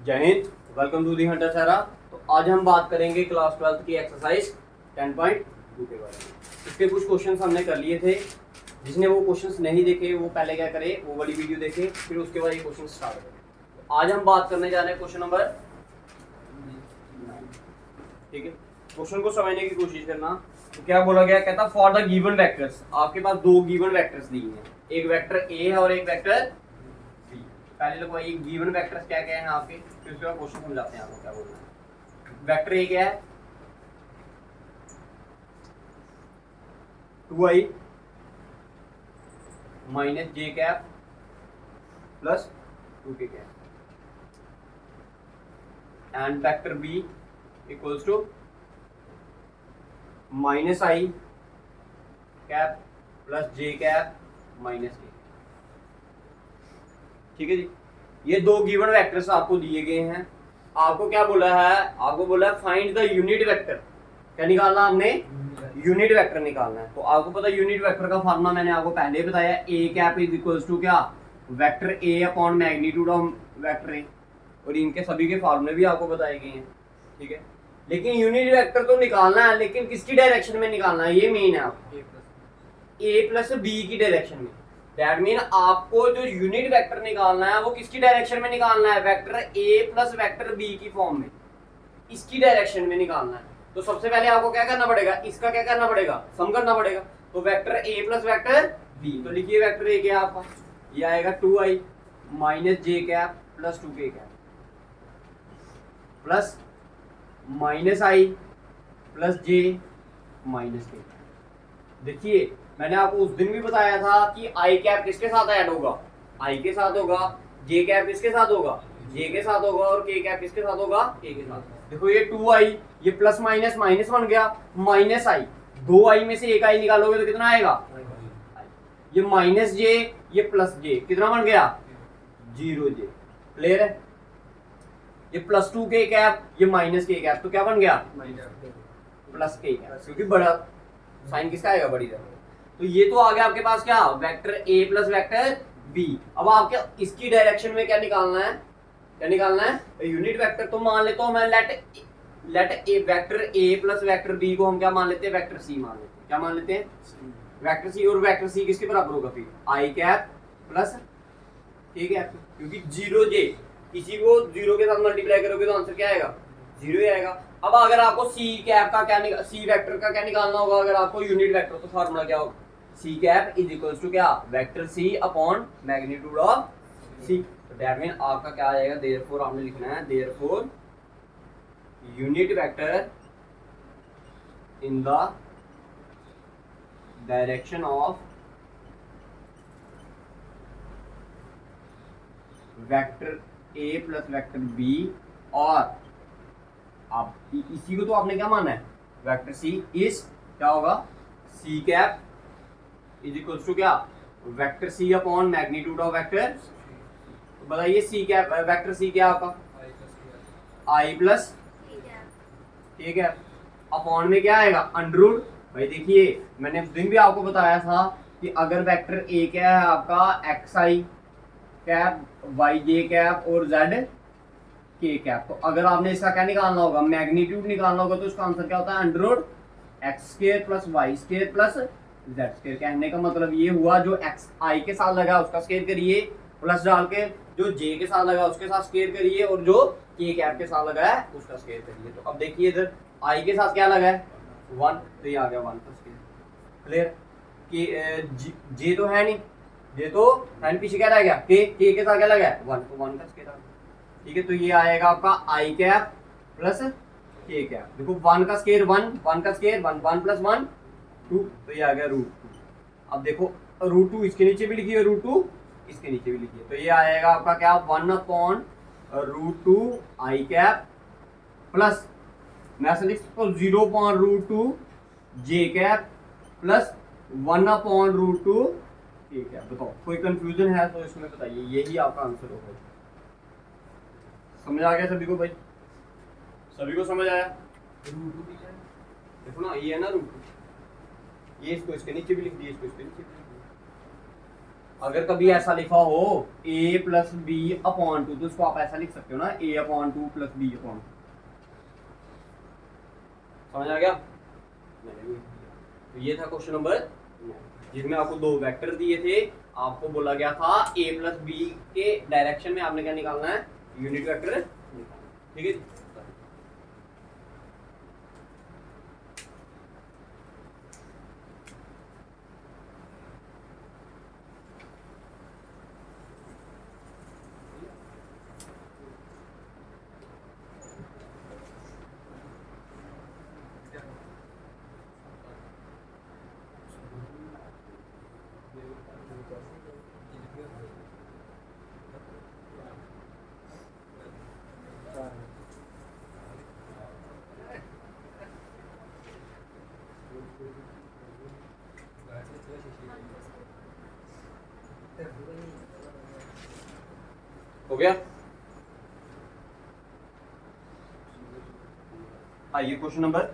जय Hind, welcome to the hunter सारा। तो आज हम बात करेंगे क्लास 12 की एक्सरसाइज 10.2 के बारे में। इसके कुछ क्वेश्चंस हमने कर लिए थे। जिसने वो क्वेश्चंस नहीं देखे वो पहले क्या करे, वो वाली वीडियो देखे, फिर उसके बाद ये क्वेश्चन स्टार्ट करें। तो आज हम बात करने जा रहे हैं क्वेश्चन नंबर 9। ठीक है, क्वेश्चन को समझने की कोशिश करना। तो क्या बोला गया, कहता फॉर द गिवन वेक्टर्स, आपके पास दो गिवन वेक्टर्स दिए हैं, एक वेक्टर ए है और एक वेक्टर बी। पहले लोग ये गिवन वेक्टर्स क्या क्या हैं आपके, फिर उसके बाद क्वेश्चन समझाते हैं आपको क्या बोलना है। वेक्टर ए क्या है, 2i minus J cap plus 2k cap, and vector B equals to minus I cap plus J cap minus K. ठीक है जी, ये दो गिवन वेक्टर्स आपको दिए गए हैं। आपको क्या बोला है, आपको बोला है फाइंड द यूनिट वेक्टर। क्या निकालना हमने, यूनिट वेक्टर निकालना है। तो आपको पता है यूनिट वेक्टर का फार्मूला मैंने आपको पहले ही बताया, A cap is equals to क्या, vector A upon magnitude of vector ए, और इनके सभी के फार्मूले भी आपको बताए गए हैं। ठीक है, लेकिन यूनिट वेक्टर तो निकालना है, लेकिन किसकी डायरेक्शन में निकालना है, ये मेन है आपको, ए प्लस बी की डायरेक्शन में। दैट मीन आपको जो यूनिट वेक्टर निकालना है वो किसकी डायरेक्शन में निकालना है, vector A plus vector B की फॉर्म में, इसकी डायरेक्शन में निकालना है। तो सबसे पहले आपको क्या करना पड़ेगा, इसका क्या करना पड़ेगा, सम करना पड़ेगा। तो vector A plus vector B, तो लिखिए वेक्टर ए क्या आपका, ये आएगा 2i minus J cap plus 2k cap plus minus I plus J minus K. देखिए मैंने आपको उस दिन भी बताया था कि आई कैप किसके साथ ऐड होगा, आई के साथ होगा, जे कैप किसके साथ होगा, जे के साथ होगा, और के कैप किसके साथ होगा, के के साथ। देखो ये 2i, ये प्लस माइनस माइनस बन गया, माइनस आई, 2i में से एक आई निकालोगे तो कितना आएगा, ये माइनस जे, ये प्लस जे, कितना बन गया, 0j। क्लियर है, ये प्लस 2k कैप, ये माइनस के कैप, तो क्या बन गया, प्लस के कैप, क्योंकि बड़ा साइन किसका आएगा, बड़ी तरह। तो ये तो आ गया आपके पास क्या, vector A plus vector B. अब आपके इसकी डायरेक्शन में क्या निकालना है, क्या निकालना है, यूनिट वेक्टर। तो मान लेता हूं मैं, let a vector A plus vector B को हम क्या मान लेते हैं, वेक्टर सी मान लेते हैं। क्या मान लेते हैं, वेक्टर सी। और वेक्टर सी किसके बराबर होगा फिर, आई कैप प्लस के कैप, क्योंकि 0j, किसी को 0 के साथ मल्टीप्लाई करोगे तो आंसर क्या आएगा, 0 ही आएगा। अब अगर आपको सी कैप का क्या, सी वेक्टर का क्या निकालना होगा, अगर आपको यूनिट वेक्टर, तो फार्मूला क्या होगा, C cap is equals to क्या, vector C upon magnitude of C. That mean आपका क्या आ जाएगा, देयरफॉर आपने लिखना है, therefore unit vector in the direction of vector A plus vector B, और आप इसी को तो आपने क्या माना है, वेक्टर सी इज क्या होगा, C cap is equals to क्या, vector C upon magnitude of vector. तो बताइए सी कैप, वेक्टर सी क्या आपका, I plus K cap, upon में क्या आएगा, अंडररूट। भाई देखिए मैंने उस दिन भी आपको बताया था कि अगर वेक्टर ए क्या है आपका, एक्स आई कैप, वाई जे कैप और जेड के कैप, तो अगर आपने इसका क्या निकालना होगा, मैग्नीट्यूड निकालना होगा, तो इसका आंसर क्या होता है, under root X square plus Y square plus Z square. कहने का मतलब ये हुआ, जो एक्स आई के साथ लगा उसका स्क्वायर करिए, प्लस डाल के जो जे के साथ लगा उसके साथ स्क्वायर करिए, और जो के कैप के साथ लगा है उसका स्क्वायर करिए। तो अब देखिए इधर आई के साथ क्या लगा है, 1, तो ये आ गया 1 का स्क्वायर। क्लियर, के जे तो है नहीं, ये तो है, पीछे क्या रह गया, के साथ क्या लगा है, 1, तो 1 का स्क्वायर आ गया। ठीक है, तो ये आएगा आपका आई कैप प्लस के कैप। देखो 1 का स्क्वायर 1, 1 का स्क्वायर 1, 1 प्लस 1 2, तो ये आ गया √2। अब देखो √2 इसके नीचे भी लिखिए, √2 इसके नीचे भी लिखिए, तो ये आएगा आपका क्या, 1 अपॉन √2 आई कैप प्लस, मैं ऐसे लिख सकता हूँ 0 अपॉन √2 जे कैप प्लस 1 अपॉन √2 के कैप। बताओ कोई कंफ्यूजन है तो इसमें बताइए, यही आपका आंसर होगा। समझ आ गया सभी को भाई, सभी को समझ आया, देखो ना ये है ना √2, ये इसको इसके नीचे भी लिख दिए, इसको इसके नीचे भी लिख दिए। अगर कभी ऐसा लिखा हो a plus B upon two, तो उसको आप ऐसा लिख सकते हो ना, a upon two plus B upon, समझ आ गया। तो ये था क्वेश्चन नंबर, जिसमें आपको दो वेक्टर दिए थे, आपको बोला गया था a प्लस बी के डायरेक्शन में आपने क्या निकालना है, यूनिट वेक्टर, ठीक है। हो गया। आइए क्वेश्चन नंबर,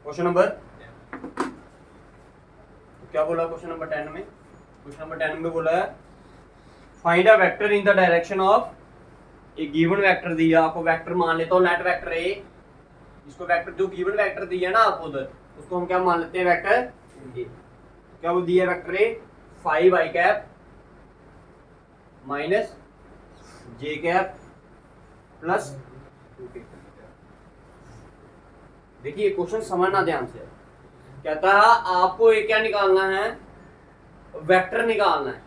क्वेश्चन नंबर, तो क्या बोला क्वेश्चन नंबर 10 में, क्वेश्चन नंबर 10 में बोला है find a vector in the direction of A given vector दिया आपको, वेक्टर मान लेता हूँ नेट वेक्टर ए, इसको वेक्टर जो गिवन वेक्टर दिया ना आपको उधर, उसको हम क्या मान लेते हैं, वेक्टर ए। क्या वो दिया vector A 5 i cap minus j cap plus 2 k। देखिए क्वेश्चन समझना ध्यान से, कहता है आपको एक क्या निकालना है, वेक्टर निकालना है,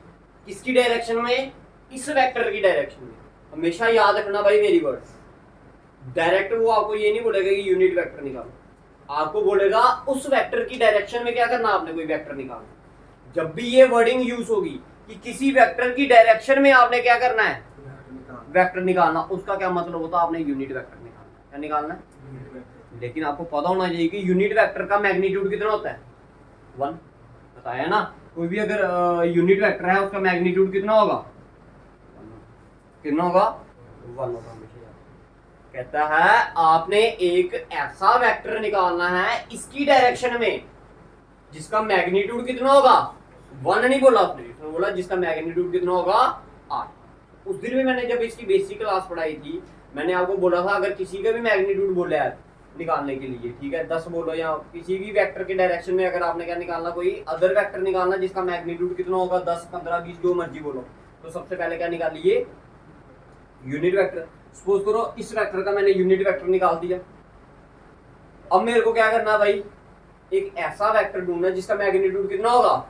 किसकी डायरेक्शन में, इस वेक्टर की डायरेक्शन में। हमेशा याद रखना भाई मेरी वर्ड्स, डायरेक्ट वो आपको ये नहीं बोलेगा कि यूनिट वेक्टर निकालो, आपको बोलेगा उस वेक्टर की डायरेक्शन में क्या करना, आपने कोई वेक्टर निकालना। जब भी ये वर्डिंग यूज होगी कि किसी वेक्टर की डायरेक्शन में आपने क्या करना है, वेक्टर निकालना, उसका क्या मतलब होता है, आपने यूनिट वेक्टर निकालना। क्या निकालना है, लेकिन आपको पता होना चाहिए कि यूनिट वेक्टर का मैग्नीट्यूड कितना होता है, 1, बताया ना। कोई भी अगर यूनिट वेक्टर है उसका मैग्नीट्यूड कितना होगा, कितना होगा, 1 होगा हमेशा। कहता है आपने एक ऐसा वेक्टर निकालना है इसकी डायरेक्शन में जिसका मैग्नीट्यूड कितना होगा, 1 नहीं बोला उसने, उसने बोला जिसका मैग्नीट्यूड कितना होगा 8। उस दिन में मैंने जब इसकी बेसिक क्लास पढ़ाई थी, मैंने आपको बोला था अगर किसी का भी मैग्नीट्यूड बोला है निकालने के लिए, ठीक है, 10 बोलो या किसी भी वेक्टर के डायरेक्शन में अगर आपने क्या निकालना, कोई अदर वेक्टर निकालना जिसका मैग्नीट्यूड कितना होगा 10, 15, 20 जो मर्जी बोलो, तो सबसे पहले क्या निकालिए, यूनिट वेक्टर। सपोज करो इस वेक्टर का मैंने यूनिट वेक्टर निकाल दिया, अब मेरे को क्या करना भाई, एक ऐसा वेक्टर ढूंढना जिसका मैग्नीट्यूड कितना होगा।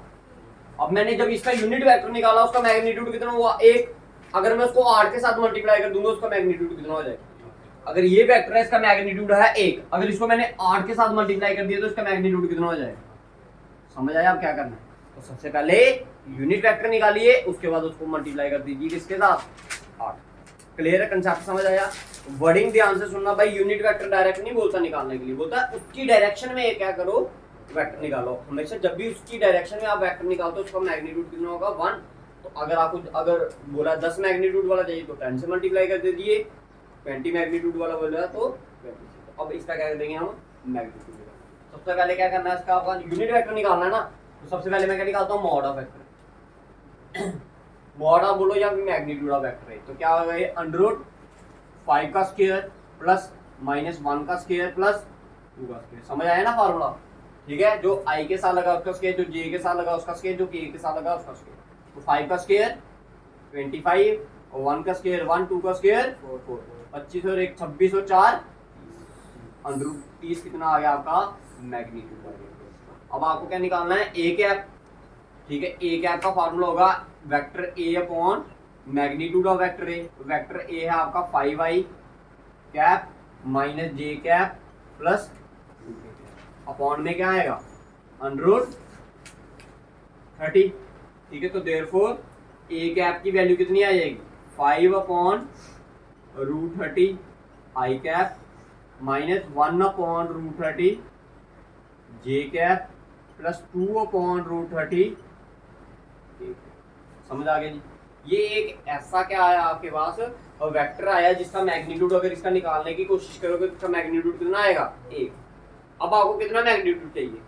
अब मैंने जब इसका यूनिट वेक्टर निकाला उसका मैग्नीट्यूड कितना हुआ 1, अगर मैं उसको 8 के साथ मल्टीप्लाई कर दूंगा उसका मैग्नीट्यूड कितना हो जाएगा। अगर ये वेक्टर है इसका मैग्नीट्यूड है 1, अगर इसको मैंने 8 के साथ मल्टीप्लाई कर दिया तो इसका मैग्नीट्यूड कितना हो जाएगा। समझ आया आप क्या करना है, तो सबसे पहले यूनिट वेक्टर निकालिए, उसके बाद उसको मल्टीप्लाई कर दीजिए किसके साथ, 8। क्लियर है कंसेप्ट, समझ आया। वर्डिंग ध्यान से सुनना भाई, यूनिट वेक्टर डायरेक्ट नहीं बोलता निकालने के लिए, बोलता है उसकी डायरेक्शन में क्या करो, वेक्टर निकालो। हमेशा जब भी उसकी डायरेक्शन में आप वेक्टर निकालते हो उसका मैग्नीट्यूड कितना होगा 1। तो अगर आपको अगर बोला 10 मैग्नीट्यूड वाला चाहिए तो 10 से मल्टीप्लाई कर दीजिए, 20 मैग्नीट्यूड वाला बोला तो 20 से। तो अब इसका क्या कर देंगे हम, मैग्नीट्यूड। सबसे पहले क्या करना है, इसका आपका यूनिट वेक्टर निकालना है ना, तो सबसे पहले मैं क्या निकालता हूँ, mod of vector. Mod of बोलो या मैग्नीट्यूड ऑफ वेक्टर है, तो क्या होगा ये अंडररूट 5 का स्क्वायर प्लस -1 का स्क्वायर प्लस 2 का स्क्वायर। समझ आया ना फार्मूला, ठीक है। जो i के साथ लगा उसका स्क्वायर, जो j के साथ लगा उसका स्क्वायर, जो k के साथ लगा उसका स्क्वायर। तो 5 का स्क्वायर 25 और 1 का स्क्वायर 1, 2 का स्क्वायर 4, 25 और 1 26 और 4 अंडररूट 30 कितना आ गया आपका मैग्नीट्यूड आ गया। अब आपको क्या निकालना है, a कैप, ठीक है। a कैप का फार्मूला होगा vector a upon magnitude of vector a। Vector a है आपका 5i cap minus j cap plus upon में क्या आएगा अंडररूट 30, ठीक है। तो देयरफॉर a कैप की वैल्यू कितनी आ जाएगी 5 upon root 30 i cap -1/√30 J cap plus 2/√30। समझ आ गया जी। ये एक ऐसा क्या आया आपके पास, और वेक्टर आया जिसका मैग्नीट्यूड, अगर इसका निकालने की कोशिश करोगे तो इसका मैग्नीट्यूड कितना आएगा 1। अब आपको कितना मैग्नीट्यूड चाहिए,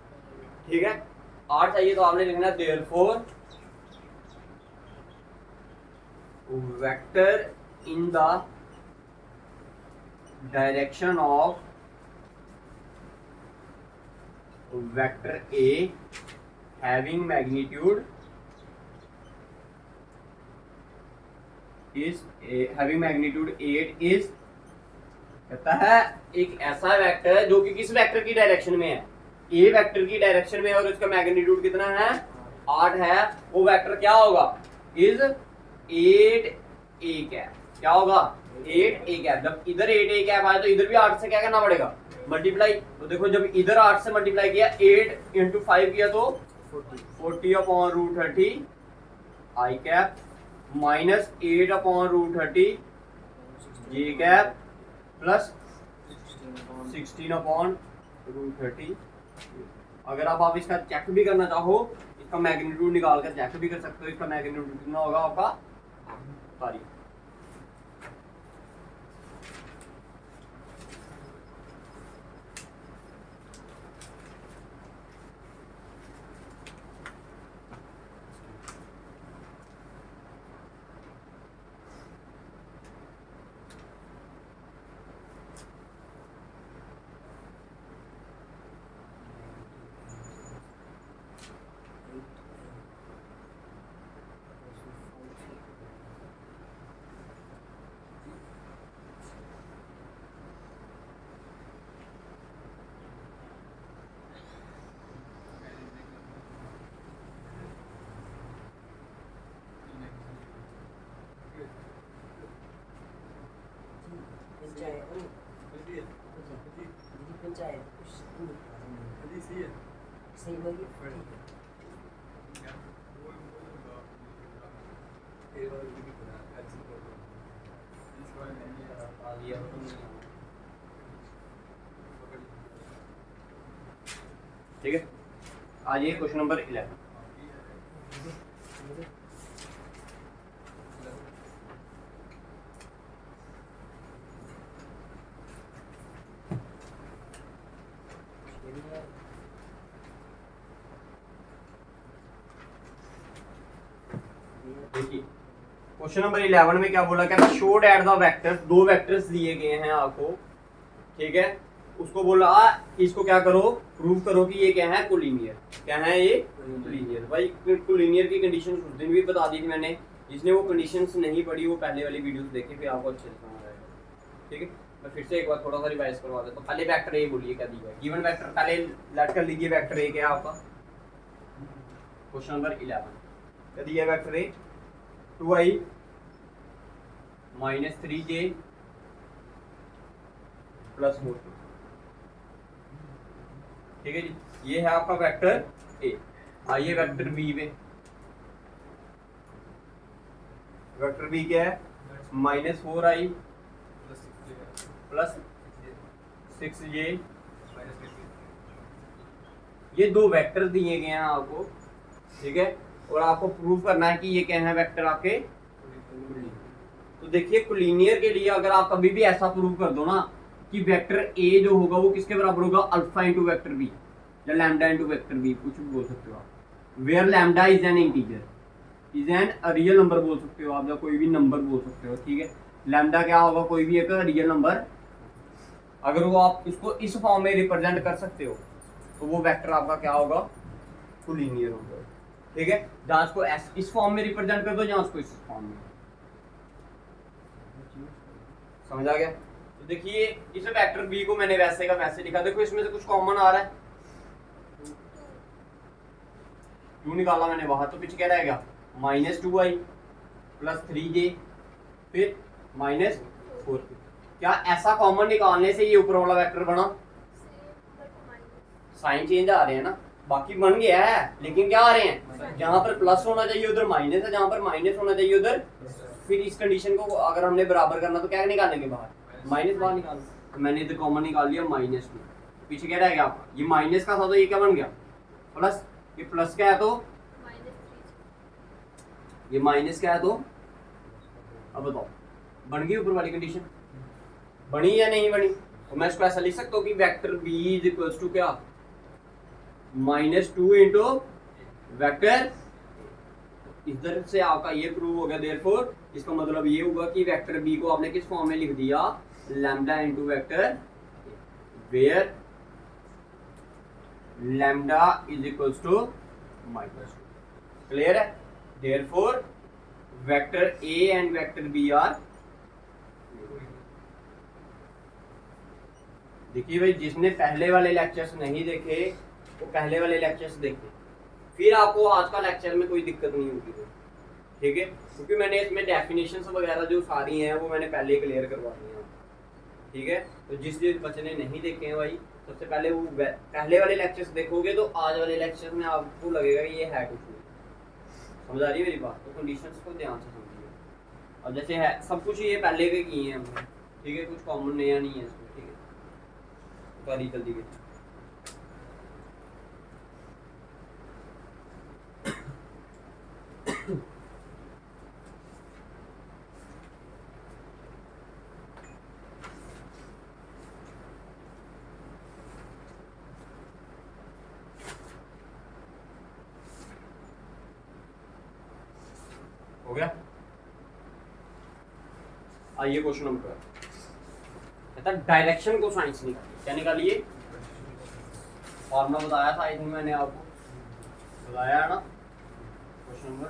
ठीक है 8 चाहिए, तो आपने लिखना therefore vector in the direction of vector A having magnitude is having magnitude 8 is, कहता है एक ऐसा वेक्टर है जो कि किस वेक्टर की डायरेक्शन में है, ए वेक्टर की डायरेक्शन में, और इसका मैग्नीट्यूड कितना है 8 है, वो वेक्टर क्या होगा इज 8 ए कैप। क्या होगा 8 ए कैप। जब इधर 8 ए कैप आए तो इधर भी 8 से क्या करना पड़ेगा मल्टीप्लाई। तो देखो जब इधर 8 से मल्टीप्लाई किया 8 इंटू 5 किया तो 40/√30 आई कैप माइनस 8/√30 जे कैप प्लस 16/√30। अगर आप इसका चेक भी करना चाहो, इसका मैग्नीट्यूड निकाल कर चेक भी कर सकते हो, इसका मैग्नीट्यूड कितना होगा आपका, सॉरी ठीक है। आज ये क्वेश्चन नंबर 11। देखिए क्वेश्चन नंबर 11 में क्या बोला, क्या शो दैट द वेक्टर्स, दो वेक्टर्स दिए गए हैं आपको, ठीक है, उसको बोला इसको क्या करो, प्रूव करो कि ये क्या है कोलिनियर। क्या है ये कोलिनियर। भाई कोलिनियर की कंडीशन उस दिन भी बता दी थी मैंने, जिसने वो कंडीशंस नहीं पढ़ी वो पहले वाली वीडियोस देखे, फिर आपको अच्छे से समझ आएगा। ठीक है, मैं फिर से एक बार थोड़ा सा रिवाइज करवा देता हूं। पहले वेक्टर ए बोलिए क्या दिया है, गिवन वेक्टर पहले लेट कर लीजिए, वेक्टर ए क्या है आपका, क्वेश्चन नंबर 11 क्या दिया vector A 2i - 3j plus 4। ठीक है जी, ये है आपका वेक्टर ए। आइए वेक्टर बी में, वेक्टर बी क्या है -4i प्लस 6j। ये दो वेक्टर दिए गए हैं आपको, ठीक है, और आपको प्रूव करना है कि ये क्या है वेक्टर आपके। तो देखिए कोलिनियर के लिए अगर आप कभी भी ऐसा प्रूव कर दो ना कि वेक्टर ए जो होगा वो किसके बराबर होगा, अल्फा इंटू वेक्टर बी या लैम्डा इंटू वेक्टर बी, कुछ भी बोल सकते हो आप। Where lambda is an integer, is an real number बोल सकते हो आप, या कोई भी नंबर बोल सकते हो। ठीक है, लैम्डा क्या होगा, कोई भी एक रियल नंबर। अगर वो आप इसको इस फॉर्म में रिप्रेजेंट कर सकते हो तो वो वेक्टर आपका क्या होगा, कोलिनियर होगा। ठीक है, जहां इसको इस फॉर्म में रिप्रेजेंट कर दो, जहां इसको इस फॉर्म में। समझ आ गया। तो देखिए इस वेक्टर बी को मैंने वैसे का वैसे लिखा, देखो इसमें से कुछ कॉमन आ रहा है, क्यों निकाला मैंने बाहर, तो पीछे क्या रहेगा -2i प्लस 3j फिर -4। क्या ऐसा कॉमन निकालने से ये ऊपर वाला वेक्टर बना, साइन चेंज आ रहे हैं ना, बाकी बन गया है, लेकिन क्या आ रहे हैं, जहां पर प्लस होना चाहिए उधर माइनस है, जहां पर माइनस होना चाहिए उधर। फिर इस कंडीशन को अगर हमने बराबर करना तो क्या निकालेंगे बाहर, माइनस बाहर निकालना। तो मैंने इधर कॉमन निकाल लिया -2, पीछे क्या रह गया आपका, ये माइनस का था तो ये क्या बन गया प्लस, ये प्लस क्या है तो ये माइनस क्या है तो, अब बताओ बन गई ऊपर वाली कंडीशन, बनी या नहीं बनी। तो मैं इसको ऐसा लिख सकता हूँ कि vector b is equals to क्या -2 इंटू वेक्टर, इधर से आपका ये प्रूव हो गया, देयरफॉर इसका मतलब ये होगा कि वेक्टर b को आपने किस फॉर्म में लिख दिया, lambda into vector where lambda is equals to -2। Clear है। Therefore vector a and vector b are, देखिए भाई जिसने पहले वाले लेक्चर्स नहीं देखे वो पहले वाले लेक्चर्स देखें, फिर आपको आज का लेक्चर में कोई दिक्कत नहीं होगी, ठीक है, क्योंकि मैंने इसमें डेफिनेशंस वगैरह जो सारी हैं वो मैंने पहले ही क्लियर करवा दी हैं, ठीक है। तो जिस बच्चे ने नहीं देखे हैं भाई, सबसे पहले वो पहले वाले लेक्चर्स देखोगे तो आज वाले लेक्चर में आपको लगेगा कि ये है कुछ नहीं। समझ आ रही है मेरी बात। तो कंडीशंस को ध्यान से समझिए, और जैसे है सब कुछ ये पहले के किए हैं हमने, ठीक है, कुछ कॉमन नया नहीं है इसमें, ठीक है। सारी जल्दी के हो गया। आइए क्वेश्चन नंबर, कहता डायरेक्शन को साइंस निकालिए। क्या निकालिए, फॉर्मूला बताया था आई थिंक मैंने आपको, बताया है ना। क्वेश्चन नंबर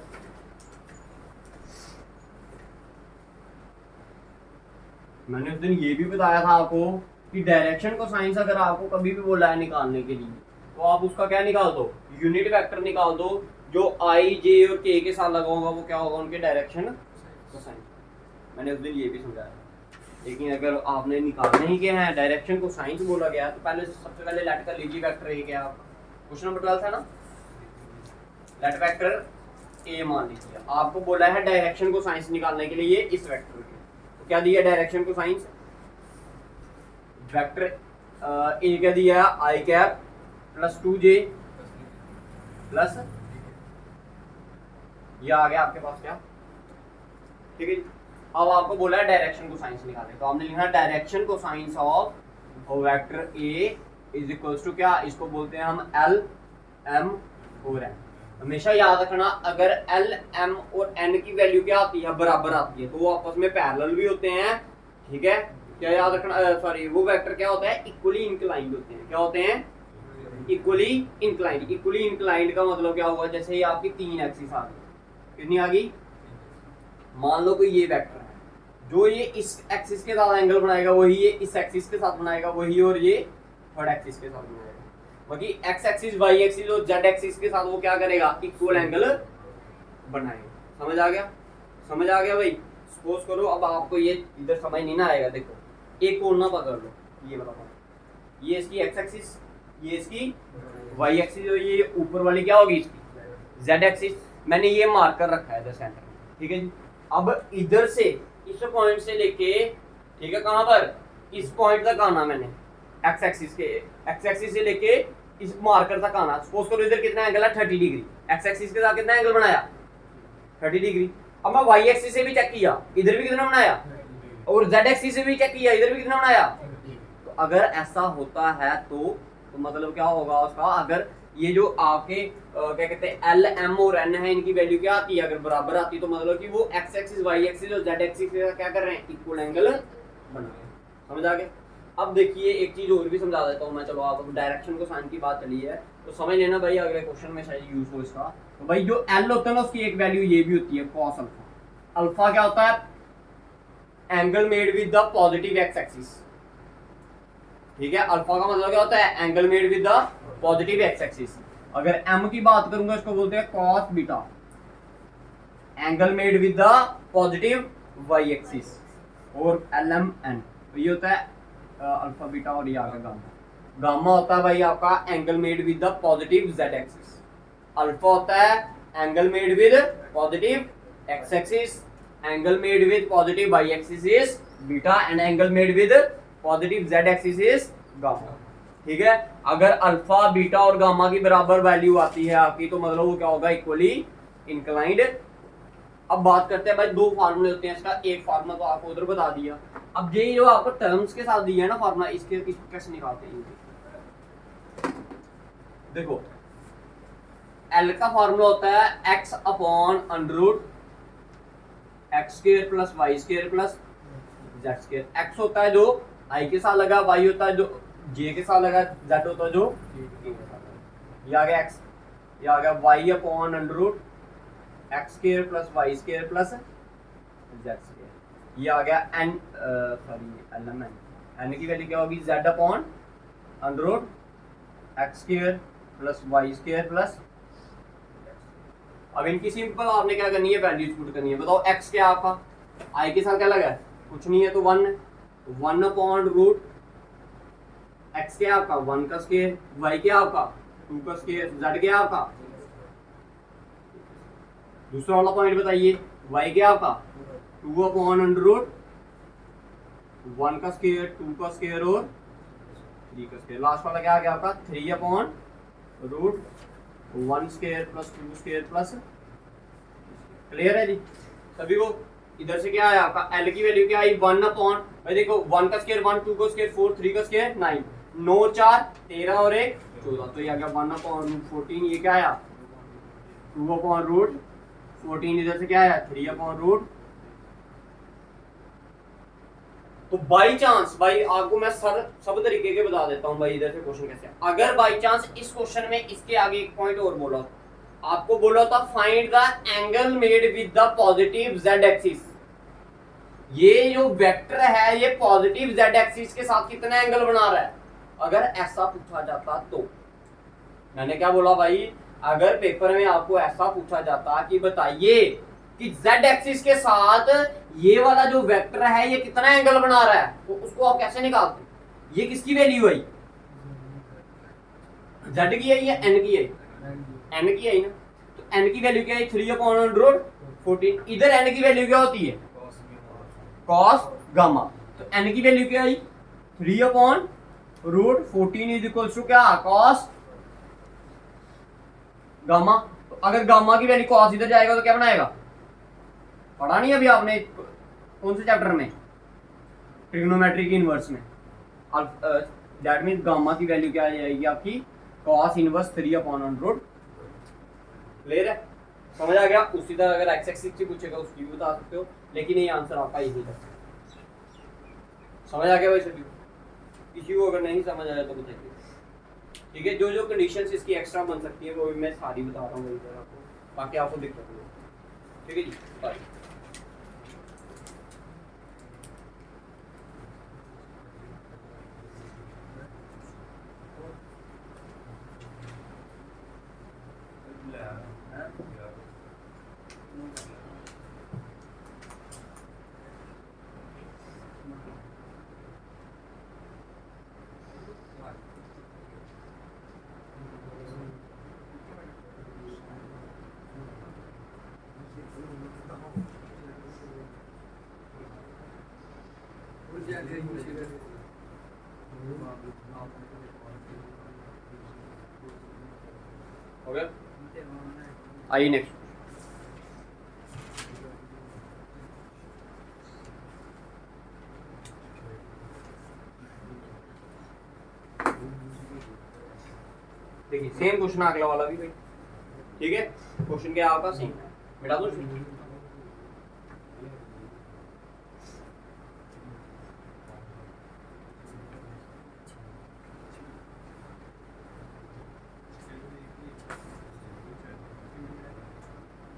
मैंने उस दिन ये भी बताया था आपको कि डायरेक्शन को साइंस अगर आपको कभी भी बोला है निकालने के लिए तो आप उसका क्या निकाल दो, यूनिट वेक्टर निकाल दो, जो आई जे और के साथ लगा होगा वो क्या होगा, उनके डायरेक्शन को साइंस। मैंने उस दिन ये भी समझाया, लेकिन अगर आपने निकालने ही क्या है डायरेक्शन को साइंस बोला गया तो पहले सबसे पहले लेट कर लीजिए वेक्टर ए क्या आपका, क्वेश्चन नंबर 12 है ना, लेट वेक्टर ए मान लीजिए। आपको बोला है डायरेक्शन को साइंस निकालने के लिए इस वेक्टर के, तो क्या दिया डायरेक्शन को साइंस, वेक्टर ए क्या दिया आई कैप प्लस 2j प्लस, ये आ गया आपके पास क्या, ठीक है। अब आपको बोला है डायरेक्शन को साइंस निकालें, तो आपने लिखना डायरेक्शन को cosines of vector A is equals to क्या, इसको बोलते हैं हम एल एम और एन। हमेशा याद रखना अगर एल एम और एन की वैल्यू क्या आती है, बराबर आती है, तो वो आपस में पैरेलल भी होते हैं, ठीक है। क्या याद रखना, सॉरी वो वेक्टर क्या होता है, इक्वली इंक्लाइंड होते हैं। क्या होते हैं, इक्वली इंक्लाइंड। इक्वली इंक्लाइंड का मतलब क्या होगा, जैसे ये आपकी 3 एक्सिस आ गई, कितनी आ गई, मान लो कोई ये वेक्टर है, जो ये इस एक्सिस के साथ एंगल बनाएगा वही ये इस एक्सिस के साथ बनाएगा वही, और ये थर्ड एक्सिस के साथ बनाएगा। बाकी एक्स एक्सिस वाई एक्सिस और जेड एक्सिस के साथ वो क्या करेगा, इक्वल एंगल बनाएगा। समझ आ गया, समझ आ गया भाई। सपोज करो अब आपको ये इधर समझ नहीं ना आएगा, देखो एक कोण ना पकड़ लो, ये बताओ, ये इसकी एक्स एक्सिस, ये इसकी वाई एक्सिस, और ये ऊपर वाली क्या होगी इसकी जेड एक्सिस। मैंने ये मार्कर रखा है इधर सेंटर में, ठीक है जी। अब इधर से इस पॉइंट से लेके, ठीक है, कहां पर, इस पॉइंट तक आना मैंने, एक्स एक्सिस के, एक्स एक्सिस से लेके इस मार्कर तक आना। सपोज करो इधर कितना एंगल है 30 डिग्री, एक्स एक्सिस के साथ कितना एंगल बनाया 30 डिग्री। अब मैं वाई एक्सिस से भी चेक किया, इधर भी कितना बनाया, और जेड एक्सिस से भी चेक किया, इधर भी कितना बनाया। तो अगर ऐसा होता है तो मतलब क्या होगा उसका, अगर ये जो आपके क्या कहते हैं एल एम और एन है, इनकी वैल्यू क्या आती है, अगर बराबर आती है तो मतलब कि वो एक्स एक्सिस वाई एक्सिस और जेड एक्सिस क्या कर रहे हैं, इक्वल एंगल बना रहे हैं। समझ आ गया। अब देखिए एक चीज और भी समझा देता हूँ मैं, चलो आप डायरेक्शन को साइन की बात चली है तो समझ लेना भाई, अगले क्वेश्चन में शायद यूज हो इसका। तो भाई जो एल होता है ना उसकी एक वैल्यू ये भी होती है कॉस अल्फा। अल्फा क्या होता है, angle made with the positive X axis, ठीक है। अल्फा का मतलब क्या होता है, angle made with the positive X axis. अगर एम की बात करूंगा इसको बोलते हैं cos beta, angle made with the positive Y axis, और एल एम एन, तो ये होता है अल्फा बीटा, और ये आ गया गामा। गामा होता है भाई आपका angle made with the positive Z axis, alpha होता है angle made with positive X axis, angle made with positive Y axis is beta, and angle made with positive z axis is gamma, ठीक है। अगर alpha beta और gamma की बराबर value आती है आपकी तो मतलब वो क्या होगा, इक्वली इंक्लाइंड। अब बात करते हैं भाई, दो फार्मूले होते हैं इसका, एक फार्मूला तो आपको उधर बता दिया। अब ये जो आपको टर्म्स के साथ दिया है ना फार्मूला, इसको कैसे निकालते हैं, देखो L का फार्मूला होता है x upon under root X square plus Y square plus Z square. x होता है जो i के साथ लगा, y होता है जो j के साथ लगा, z होता है जो k के साथ लगा। ये आ गया x, ये आ गया y upon under root X square plus Y square plus Z square. ये आ गया n सॉरी n की वैल्यू क्या होगी, z upon under root X square plus Y square plus. अब इनकी सिंपल आपने क्या करनी है, वैल्यूज पुट करनी है। बताओ x क्या आपका, i के साथ क्या लगा है, कुछ नहीं है तो 1 है, 1 अपॉन रूट x क्या आपका 1 का स्क्वायर, y क्या आपका 2 का स्क्वायर, z क्या आपका। दूसरा वाला पॉइंट बताइए, y क्या आपका 2 अपॉन अंडर रूट 1 का स्क्वायर 2 का स्क्वायर और 3 का स्क्वायर। लास्ट वाला क्या आ गया आपका 3 अपॉन रूट 1 स्क्वायर प्लस 2 स्क्वायर प्लस। क्लियर है जी सभी को। इधर से क्या आया आपका L की वैल्यू क्या आई 1 अपॉन, भाई देखो 1 का स्क्वायर 1, 2 का स्क्वायर 4, 3 का स्क्वायर 9, 9 4 13 और 1 14, तो ये आ गया 1 अपॉन रूट 14। ये क्या आया 2 अपॉन रूट 14, इधर से क्या आया 3 अपॉन रूट। तो बाई चांस भाई आपको मैं सब तरीके के बता देता हूं भाई, इधर से क्वेश्चन कैसे। अगर बाई चांस इस क्वेश्चन में इसके आगे एक पॉइंट और बोला, आपको बोला था find the angle made with the positive z axis. ये जो वेक्टर है ये पॉजिटिव z एक्सिस के साथ कितना एंगल बना रहा है, अगर ऐसा पूछा जाता तो। मैंने क्या बोला भाई, अगर पेपर में आपको ऐसा पूछा जाता कि बताइए कि z एक्सिस के साथ ये वाला जो वेक्टर है ये कितना एंगल बना रहा है, तो उसको आप कैसे निकालते, ये किसकी वैल्यू आई, z की आई या n की आई, n की आई ना। तो n की वैल्यू क्या है 3 अपॉन अंडर रूट 14। इधर n की वैल्यू क्या होती है cos गामा, तो n की वैल्यू क्या आई 3 upon root 14 is equals to क्या cos गामा। तो अगर गामा की वैल्यू cos इधर जाएगा तो क्या बनाएगा, पढ़ा नहीं अभी आपने कौन से चैप्टर में, ट्रिग्नोमेट्री की इनवर्स में। दैट मींस गामा की वैल्यू क्या आ जाएगी आपकी cos inverse 3 upon under root. Clear है, समझ आ गया। उसी तरह अगर x एक्सिस से पूछेगा उसकी भी बता सकते हो, लेकिन ये आंसर आपका यही है। समझ आ गया भाई सभी, किसी को अगर नहीं समझ आया तो बताइए, ठीक है। जो जो कंडीशंस इसकी एक्स्ट्रा बन सकती है वो भी मैं सारी बता रहा हूँ इधर आपको, ताकि आपको दिक्कत नहीं हो। ठीक है जी, बाय। हो गया, आइए नेक्स्ट। देखिए सेम क्वेश्चन अगला वाला भी भाई, ठीक है। क्वेश्चन क्या आपका सेम है, मिटा दो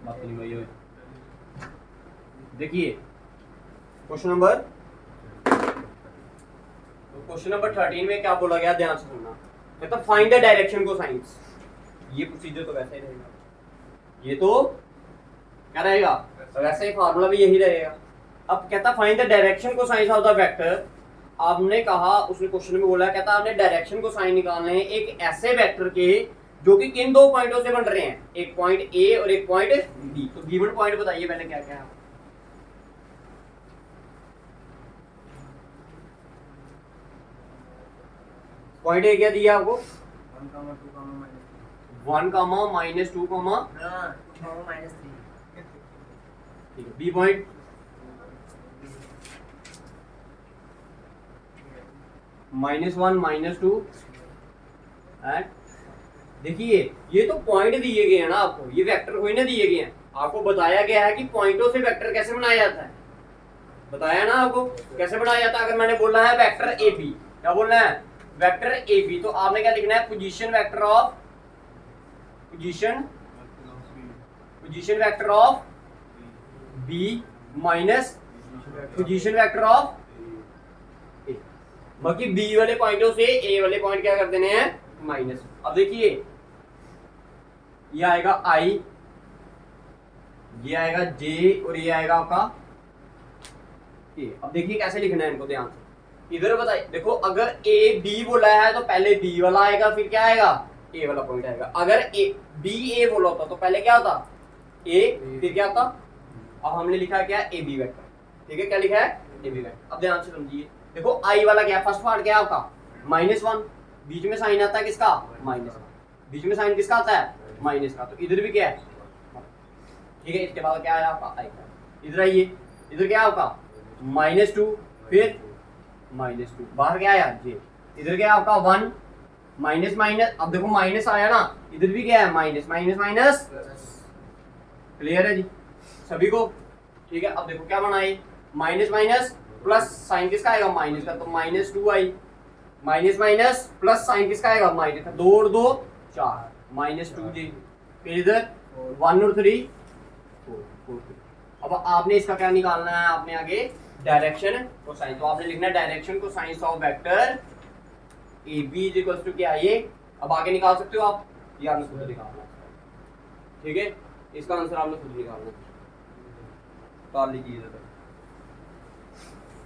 बात नहीं भाई। देखिए क्वेश्चन नंबर 13 में क्या बोला गया, ध्यान से सुनना। कहता फाइंड द डायरेक्शन को साइंस। ये प्रोसीजर तो वैसा ही रहेगा, ये तो क्या रहेगा वैसा ही, फार्मूला भी यही रहेगा। अब कहता फाइंड द डायरेक्शन को साइंस ऑफ द वेक्टर। आपने कहा, उसने क्वेश्चन में बोला, कहता आपने डायरेक्शन को साइन निकालने हैं एक ऐसे वेक्टर के जो कि किन दो पॉइंटों से बन रहे हैं, एक पॉइंट ए और एक पॉइंट बी। तो गिवन पॉइंट बताइए पहले क्या क्या है। पॉइंट ए क्या दिया आपको? 1, 2, -1, -2, -3। ठीक है। बी पॉइंट -1, -2 एंड देखिए ये तो पॉइंट दिए गए हैं ना आपको, ये वेक्टर कोई ना दिए गए हैं, आपको बताया गया है कि पॉइंटों से वेक्टर कैसे बनाया जाता है, बताया ना आपको कैसे बनाया जाता है। अगर मैंने बोला है वेक्टर ए बी, क्या बोलना है? वेक्टर ए बी, तो आपने क्या लिखना है? Position vector of position vector of B minus position vector of A, बाकी बी वाले पॉइंटों से ए वाले पॉइंट क्या कर देने हैं? माइनस। अब देखिए ये आएगा आई, ये आएगा जे और ये आएगा आपका ए। अब देखिए कैसे लिखना है इनको, ध्यान से इधर बताइए। देखो अगर ए बी बोला है तो पहले बी वाला आएगा, फिर क्या आएगा? ए वाला पॉइंट आएगा। अगर ए बी ए बोला होता तो पहले क्या होता? ए, फिर क्या होता? अब हमने लिखा है क्या? A B vector. ठीक है, क्या लिखा है? A B vector. अब ध्यान से समझिए, देखो आई वाला क्या है? फर्स्ट पार्ट क्या है आपका? -1, बीच में साइन आता है किसका? माइनस का। बीच में साइन किसका आता है? माइनस का। तो इधर भी क्या है? ठीक है, इसके बाद क्या है आपका? आई का। इधर आइए, इधर क्या है आपका? -2, फिर -2, बाहर क्या आया? जे। इधर क्या है आपका? 1 माइनस माइनस। अब देखो माइनस आया ना, इधर भी क्या है? Minus minus minus. क्लियर है जी सभी को? ठीक है, अब देखो क्या बनाए? माइनस माइनस प्लस साइन किसका आएगा? माइनस का। तो -2 आई, माइनस माइनस प्लस साइन किसका आएगा? माइनस का। 2 और 2 4, -2 जी। फिर इधर 1 और 3 4। अब आपने इसका क्या निकालना है? आपने आगे डायरेक्शन कोसाइन, तो आपने लिखना है direction cosine of vector A B is equal to क्या? ये अब आगे निकाल सकते हो आप, ये आपने खुद निकालना है। ठीक है, इसका आंसर आपने खुद निकालना है, कर लीजिए।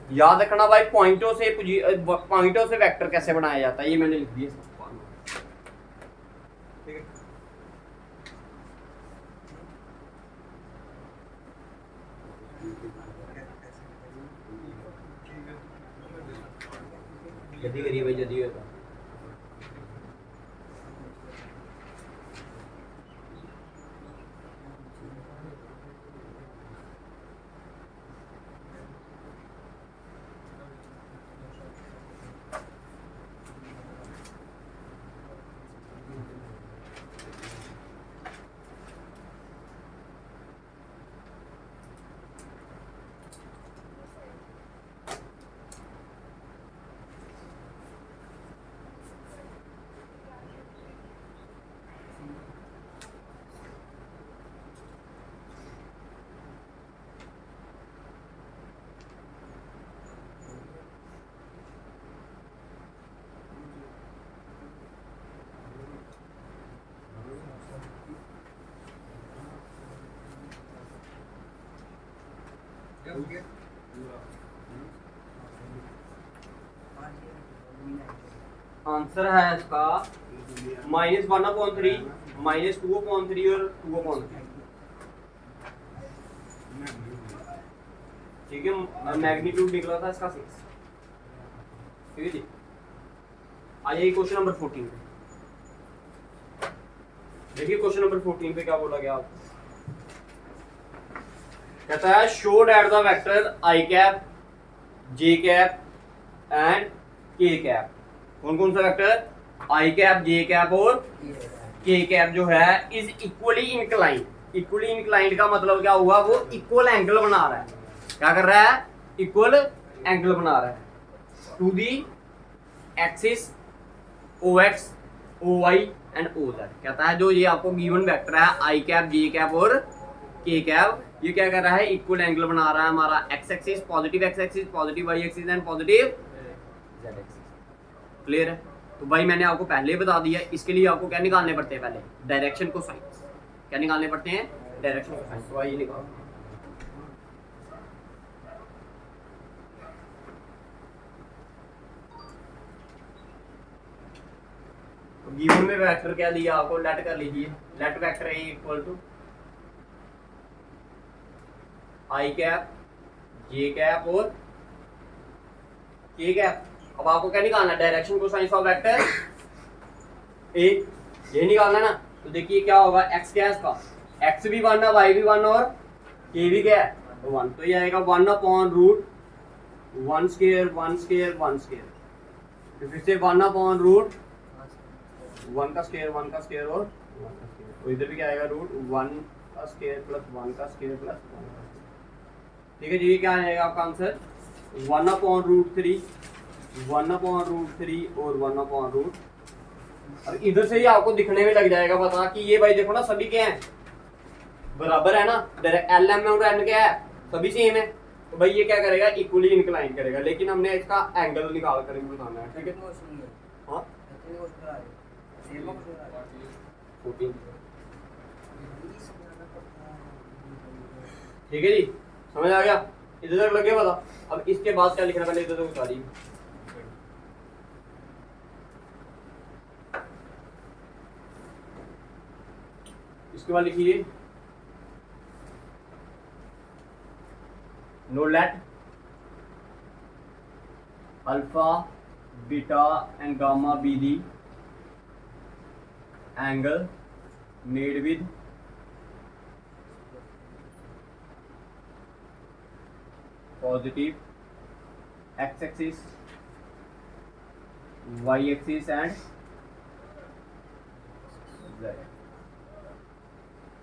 याद रखना भाई, पॉइंटों से वेक्टर कैसे बनाया जाता है, ये मैंने लिख दिया। ठीक है, जल्दी करिए भाई, जल्दी होगा। आंसर है इसका -1/3, -2/3 और 2/3। ठीक है, मैग्नीट्यूड निकला था इसका 6। ठीक है जी, आइए क्वेश्चन नंबर 14 पे। देखिए क्वेश्चन नंबर 14 पे क्या बोला गया आपको? कहता है show that the vector I cap, J cap and के कैप, कौन कौन सा वेक्टर? आई कैप, जे कैप और के कैप जो है is equally inclined. Equally inclined का मतलब क्या हुआ? वो इक्वल एंगल बना रहा है। क्या कर रहा है? इक्वल एंगल बना रहा है to the axis OX, OY and OZ। कहता है जो ये आपको गिवन वेक्टर है आई कैप, जे कैप और के कैप, ये क्या कर रहा है? इक्वल एंगल बना रहा है हमारा X axis, positive X axis, positive Y axis and positive Z axis. Clear है? तो भाई मैंने आपको पहले ही बता दिया, इसके लिए आपको क्या निकालने पड़ते हैं? पहले डायरेक्शन कोसाइन। क्या निकालने पड़ते हैं? Direction cosine. तो आइए निकालो। गिवन में वेक्टर क्या दिया आपको? लेट कर लीजिए, let vector A equal to I cap, J cap और के कैप। अब आपको क्या निकालना है, direction cosine of vector A, ये निकालना है ना। तो देखिए क्या होगा, एक्स क्या है इसका, एक्स भी 1 है, वाई भी 1 और के भी क्या है 1, तो ये आएगा 1 upon root 1 square 1 square 1 square, फिर से 1 अपॉन रूट 1 का स्क्वायर 1 का स्क्वायर और 1 का स्क्वायर, तो इधर भी क्या आएगा रूट 1 का स्क्वायर प्लस 1 का स्क्वायर प्लस 1 का स्क्वायर। ठीक है जी, ये क्या आएगा आपका answer 1 upon root 3 1 upon root 3 और 1 अपॉन रूट। अब इधर से ही आपको दिखने में लग जाएगा पता कि ये भाई देखो ना सभी क्या है बराबर है ना, एल एम और एन क्या है सभी सेम है, तो भाई ये क्या करेगा इक्वली इंक्लाइन करेगा, लेकिन हमने इसका एंगल निकाल कर बताना है। ठीक है क्वेश्चन है, हाँ कितने क्वेश्चन आ रहे हैं, सेम क्वेश्चन आ रहे हैं, 14। ये समझाना पड़ता है। ठीक है जी, समझ आ गया, इधर तक लग गया पता। अब इसके बाद क्या लिखना, पहले इधर तक उतारिए। इसके बाद लिखिए no let alpha beta and gamma be the angle made with positive X axis Y axis and Z.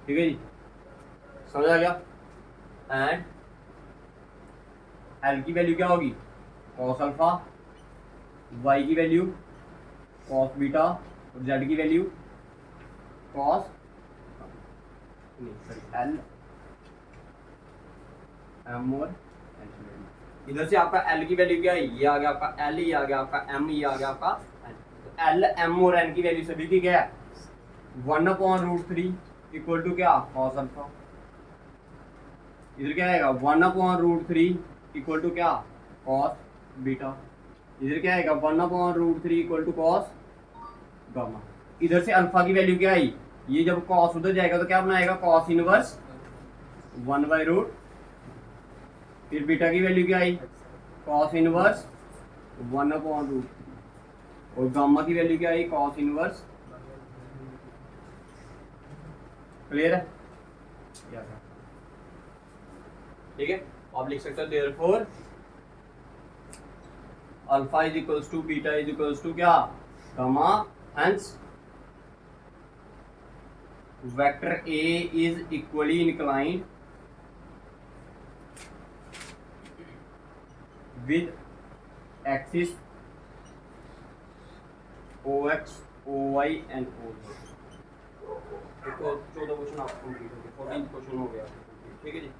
ठीक है जी, समझ आ गया। एंड एल की वैल्यू क्या होगी कॉस अल्फा, वाई की वैल्यू कॉस बीटा और जेड की वैल्यू कॉस एल एम और एन। इधर से आपका एल की वैल्यू क्या है, ये आ गया आपका एल, ये आ गया आपका एम, ये आ गया आपका एन। एल एम और एन की वैल्यू सभी की क्या है 1 अपॉन रूट 3 इक्वल टू क्या कॉस अल्फा। इधर क्या आएगा 1 अपॉन रूट 3 इक्वल टू क्या कॉस बीटा। इधर क्या आएगा 1 upon root 3 equal to cos gamma. इधर से अल्फा की वैल्यू क्या आई, ये जब कॉस उधर जाएगा तो क्या बनाएगा कॉस इनवर्स 1 बाई रूट। फिर बीटा की वैल्यू क्या I cos inverse 1 upon root और गामा की वैल्यू क्या आई कॉस इनवर्स। क्लियर है, ठीक है। आप लिख सकते हो therefore alpha is equals to beta is equals to क्या gamma, hence vector A is equally inclined with axis O X O Y and O Z. 14 question आपको कंप्लीट हो गया, 14 क्वेश्चन हो गया। ठीक है जी।